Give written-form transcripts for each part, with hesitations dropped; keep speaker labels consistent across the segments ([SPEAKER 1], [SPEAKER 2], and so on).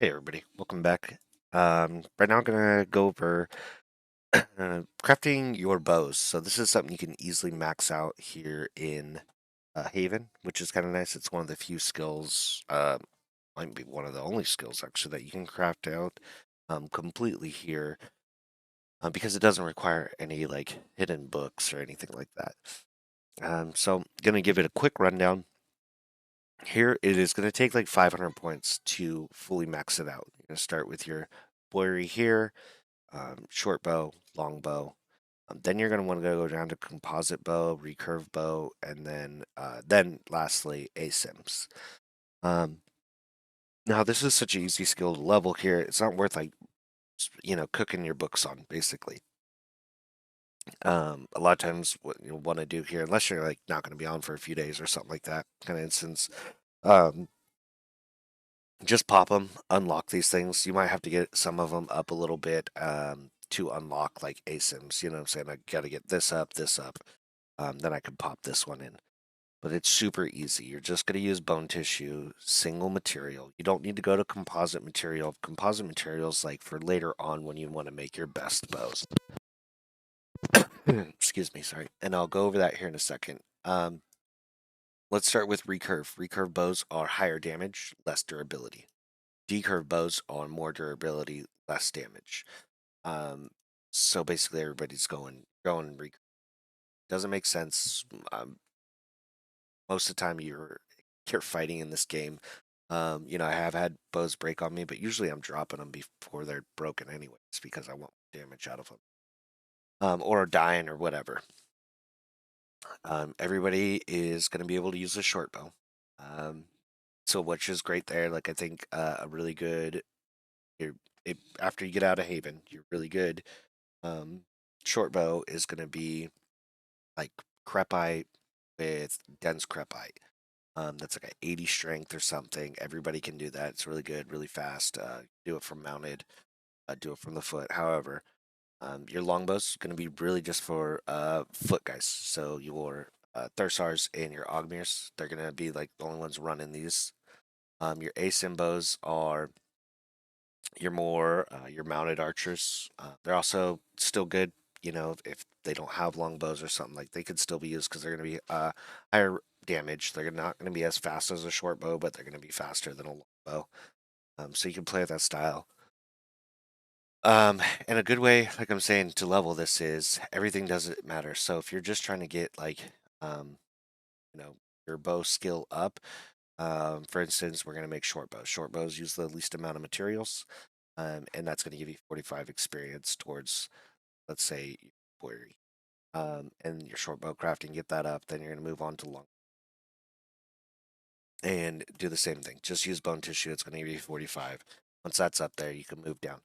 [SPEAKER 1] Hey everybody, welcome back. Right now I'm gonna go over crafting your bows. So this is something you can easily max out here in Haven, which is kind of nice. It's one of the few skills, might be one of the only skills actually that you can craft out completely here because it doesn't require any like hidden books or anything like that. So I'm gonna give it a quick rundown. Here it is going to take like 500 points to fully max it out. You're going to start with your bowery here, short bow, long bow. Then you're going to want to go down to composite bow, recurve bow, and then lastly ASIMs. Um, Now this is such an easy skill to level here. It's not worth like cooking your books on basically. A lot of times what you want to do here, unless you're like not going to be on for a few days or something like that kind of instance, um, just pop them, unlock these things. You might have to get some of them up a little bit to unlock like ASIMs. You know what I'm saying? I got to get this up, this up. Then I can pop this one in. But it's super easy. You're just going to use bone tissue, single material. You don't need to go to composite material. Composite materials like for later on when you want to make your best bows. Excuse me, sorry. And I'll go over that here in a second. Let's start with recurve. Recurve bows are higher damage, less durability. Decurve bows are more durability, less damage. Um, so basically, everybody's going recurve. Doesn't make sense. Most of the time, you're fighting in this game. I have had bows break on me, but usually I'm dropping them before they're broken anyways because I want damage out of them, or dying or whatever. Everybody is going to be able to use a short bow. Um, so which is great there. Like I think a really good you're after you get out of Haven, you're really good. Um, Short bow is going to be like crepite with dense crepite. That's like an 80 strength or something. Everybody can do that. It's really good, really fast. Do it from mounted, do it from the foot. However, your longbow's going to be really just for foot guys. So your Thursars and your Ogmirs, they're going to be like the only ones running these. Your ASIM bows are your mounted archers. They're also still good. If they don't have longbows or something, like they could still be used because they're going to be higher damage. They're not going to be as fast as a short bow, but they're going to be faster than a long bow. So you can play that style. And a good way, like I'm saying, to level this is everything doesn't matter. So if you're just trying to get like, um, you know, your bow skill up, for instance, we're going to make short bows. Short bows use the least amount of materials, and that's going to give you 45 experience towards, let's say, quarry. And your short bow crafting, get that up, then you're going to move on to long and do the same thing. Just use bone tissue. It's going to give you 45. Once that's up there, you can move down.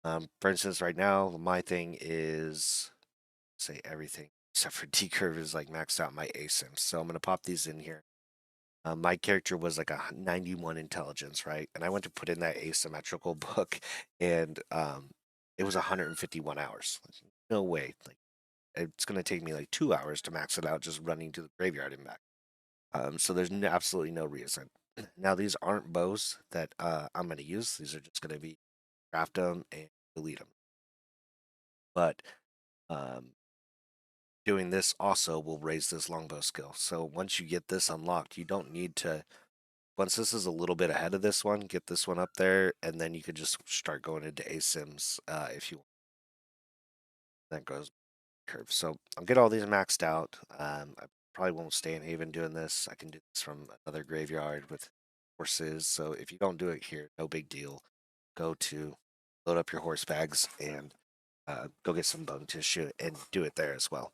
[SPEAKER 1] For instance, right now, my thing is say everything except for decurve is like maxed out my ASIMs. So I'm going to pop these in here. My character was like a 91 intelligence, right? And I went to put in that asymmetrical book, and it was 151 hours. No way. Like it's going to take me like 2 hours to max it out just running to the graveyard and back. So there's absolutely no reason. Now these aren't bows that I'm going to use. These are just going to be craft them and delete them. But um, doing this also will raise this longbow skill. So once you get this unlocked, you don't need to. Once this is a little bit ahead of this one, get this one up there, and then you could just start going into ASIMs if you want. That goes curve. So I'll get all these maxed out. I probably won't stay in Haven doing this. I can do this from another graveyard with horses. So if you don't do it here, no big deal. Go to load up your horse bags and go get some bone tissue and do it there as well.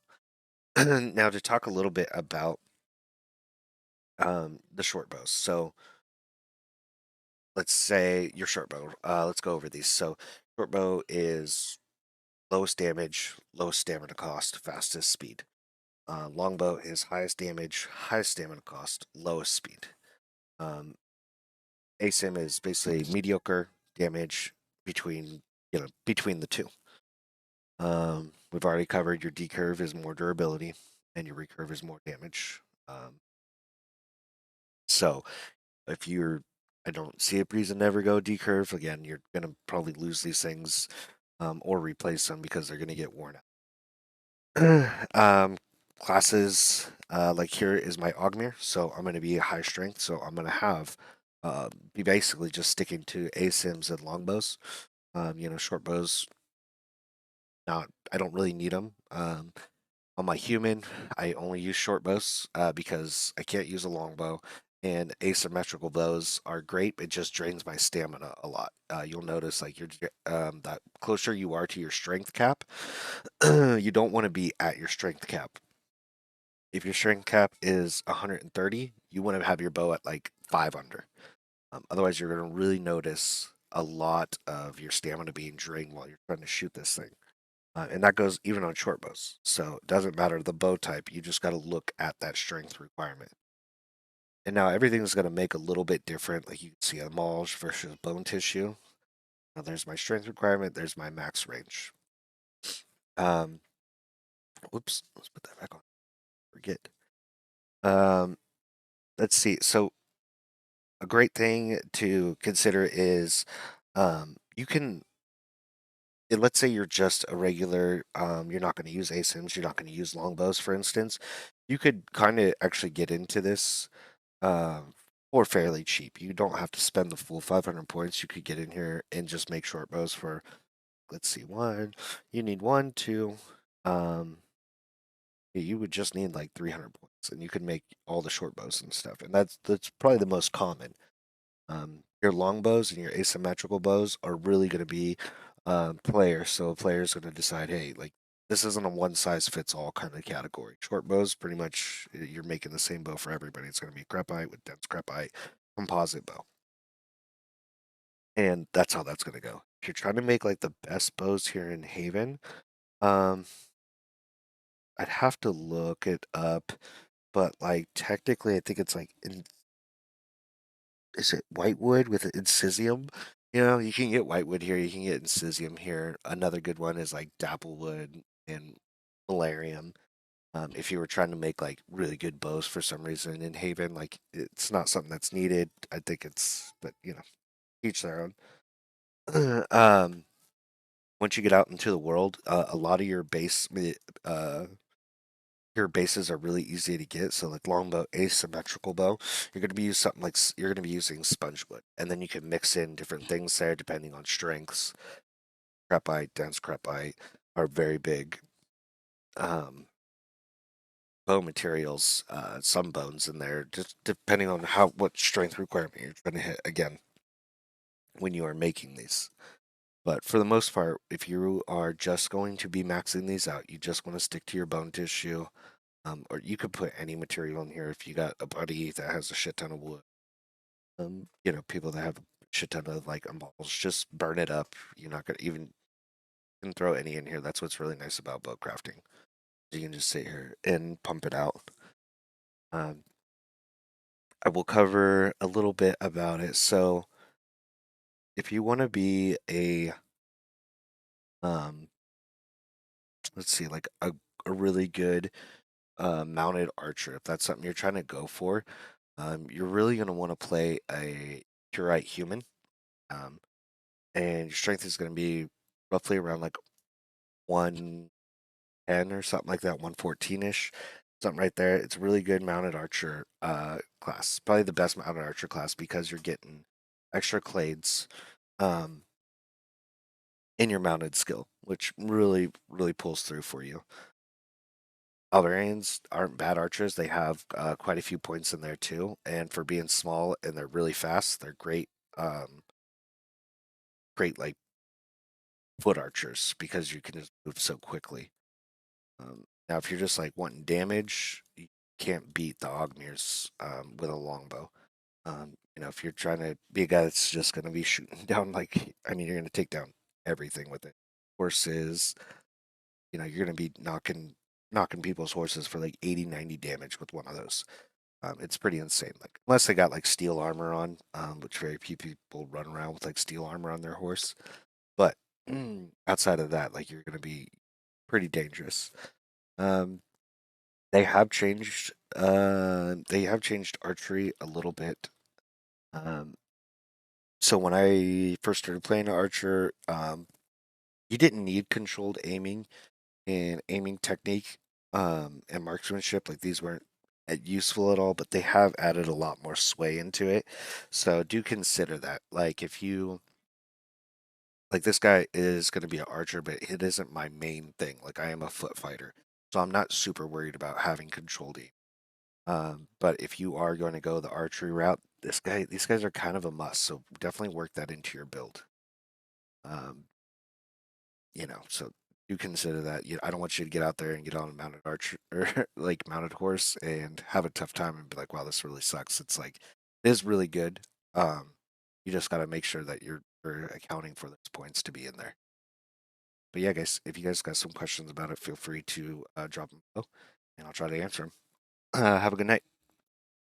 [SPEAKER 1] Now to talk a little bit about the short bows. So let's say your short bow. Let's go over these. So short bow is lowest damage, lowest stamina cost, fastest speed. Longbow is highest damage, highest stamina cost, lowest speed. Um, ASIM is basically mediocre damage between the two. We've already covered your decurve is more durability, and your recurve is more damage. So if you're I don't see a reason to ever go decurve. Again, you're gonna probably lose these things or replace them because they're gonna get worn out. Classes like here is my Augmere, so I'm gonna be high strength, so I'm gonna have be basically just sticking to ASIMs and longbows. Short bows, not I don't really need them. On my human, I only use short bows because I can't use a longbow, and asymmetrical bows are great. It just drains my stamina a lot. You'll notice like that closer you are to your strength cap, you don't want to be at your strength cap. If your strength cap is 130, you want to have your bow at like 5 under. Otherwise, you're going to really notice a lot of your stamina being drained while you're trying to shoot this thing. And that goes even on short bows. So it doesn't matter the bow type, you just got to look at that strength requirement. And now everything's going to make a little bit different. Like you can see a Malge versus bone tissue. Now there's my strength requirement, there's my max range. Um, Whoops, let's put that back on. Forget. Um, let's see. So a great thing to consider is you can let's say you're just a regular, you're not going to use ASIMs, you're not going to use longbows, for instance. You could kind of actually get into this for fairly cheap. You don't have to spend the full 500 points. You could get in here and just make short bows for, let's see, one. You need one, two. Um, you would just need like 300 points, and you could make all the short bows and stuff. And that's probably the most common. Your longbows and your asymmetrical bows are really going to be players. So a player's going to decide, hey, like this isn't a one size fits all kind of category. Short bows, pretty much, you're making the same bow for everybody. It's going to be crepite with dense crepite composite bow, and that's how that's going to go. If you're trying to make like the best bows here in Haven, um, I'd have to look it up, but like technically, I think it's like is it whitewood with incisium? You can get whitewood here, you can get incisium here. Another good one is like dapplewood and valerium. If you were trying to make like really good bows for some reason in Haven, like it's not something that's needed. I think but each their own. Once you get out into the world, a lot of your bases are really easy to get. So like longbow, asymmetrical bow, you're going to be using something like you're going to be using spongewood, and then you can mix in different things there depending on strengths. Crepite, dense crepite are very big. Bow materials, some bones in there, just depending on what strength requirement you're trying to hit again when you are making these. But for the most part, if you are just going to be maxing these out, you just want to stick to your bone tissue. Or you could put any material in here if you got a buddy that has a shit ton of wood. People that have a shit ton of like balls, just burn it up. You're not gonna even can throw any in here. That's what's really nice about bow crafting. You can just sit here and pump it out. Um, I will cover a little bit about it. So if you want to be um, let's see, like a really good mounted archer, if that's something you're trying to go for, you're really going to want to play a Purite human. Um, and your strength is going to be roughly around like 110 or something like that, 114 ish, something right there. It's a really good mounted archer class, probably the best mounted archer class because you're getting extra clades um, in your mounted skill, which really, really pulls through for you. Alvarians aren't bad archers. They have quite a few points in there too. And for being small and they're really fast, they're great, great like foot archers because you can just move so quickly. Now, if you're just like wanting damage, you can't beat the Ogmirs with a longbow. If you're trying to be a guy that's just going to be shooting down, you're going to take down everything with it. Horses, you're going to be knocking people's horses for like 80, 90 damage with one of those. It's pretty insane. Like, unless they got like steel armor on, which very few people run around with like steel armor on their horse. But outside of that, like you're going to be pretty dangerous. Um, they have changed archery a little bit. Um, So when I first started playing Archer, you didn't need controlled aiming and aiming technique and marksmanship. Like these weren't useful at all, but they have added a lot more sway into it. So do consider that. Like if you like this guy is going to be an archer, but it isn't my main thing. Like I am a foot fighter, so I'm not super worried about having controlled aim. But if you are going to go the archery route, these guys are kind of a must. So definitely work that into your build. Um, so do consider that. I don't want you to get out there and get on a mounted archer or like mounted horse and have a tough time and be like, wow, this really sucks. It's like it is really good. Um, you just got to make sure that you're accounting for those points to be in there. But yeah, guys, if you guys got some questions about it, feel free to drop them below, and I'll try to answer them. Have a good night.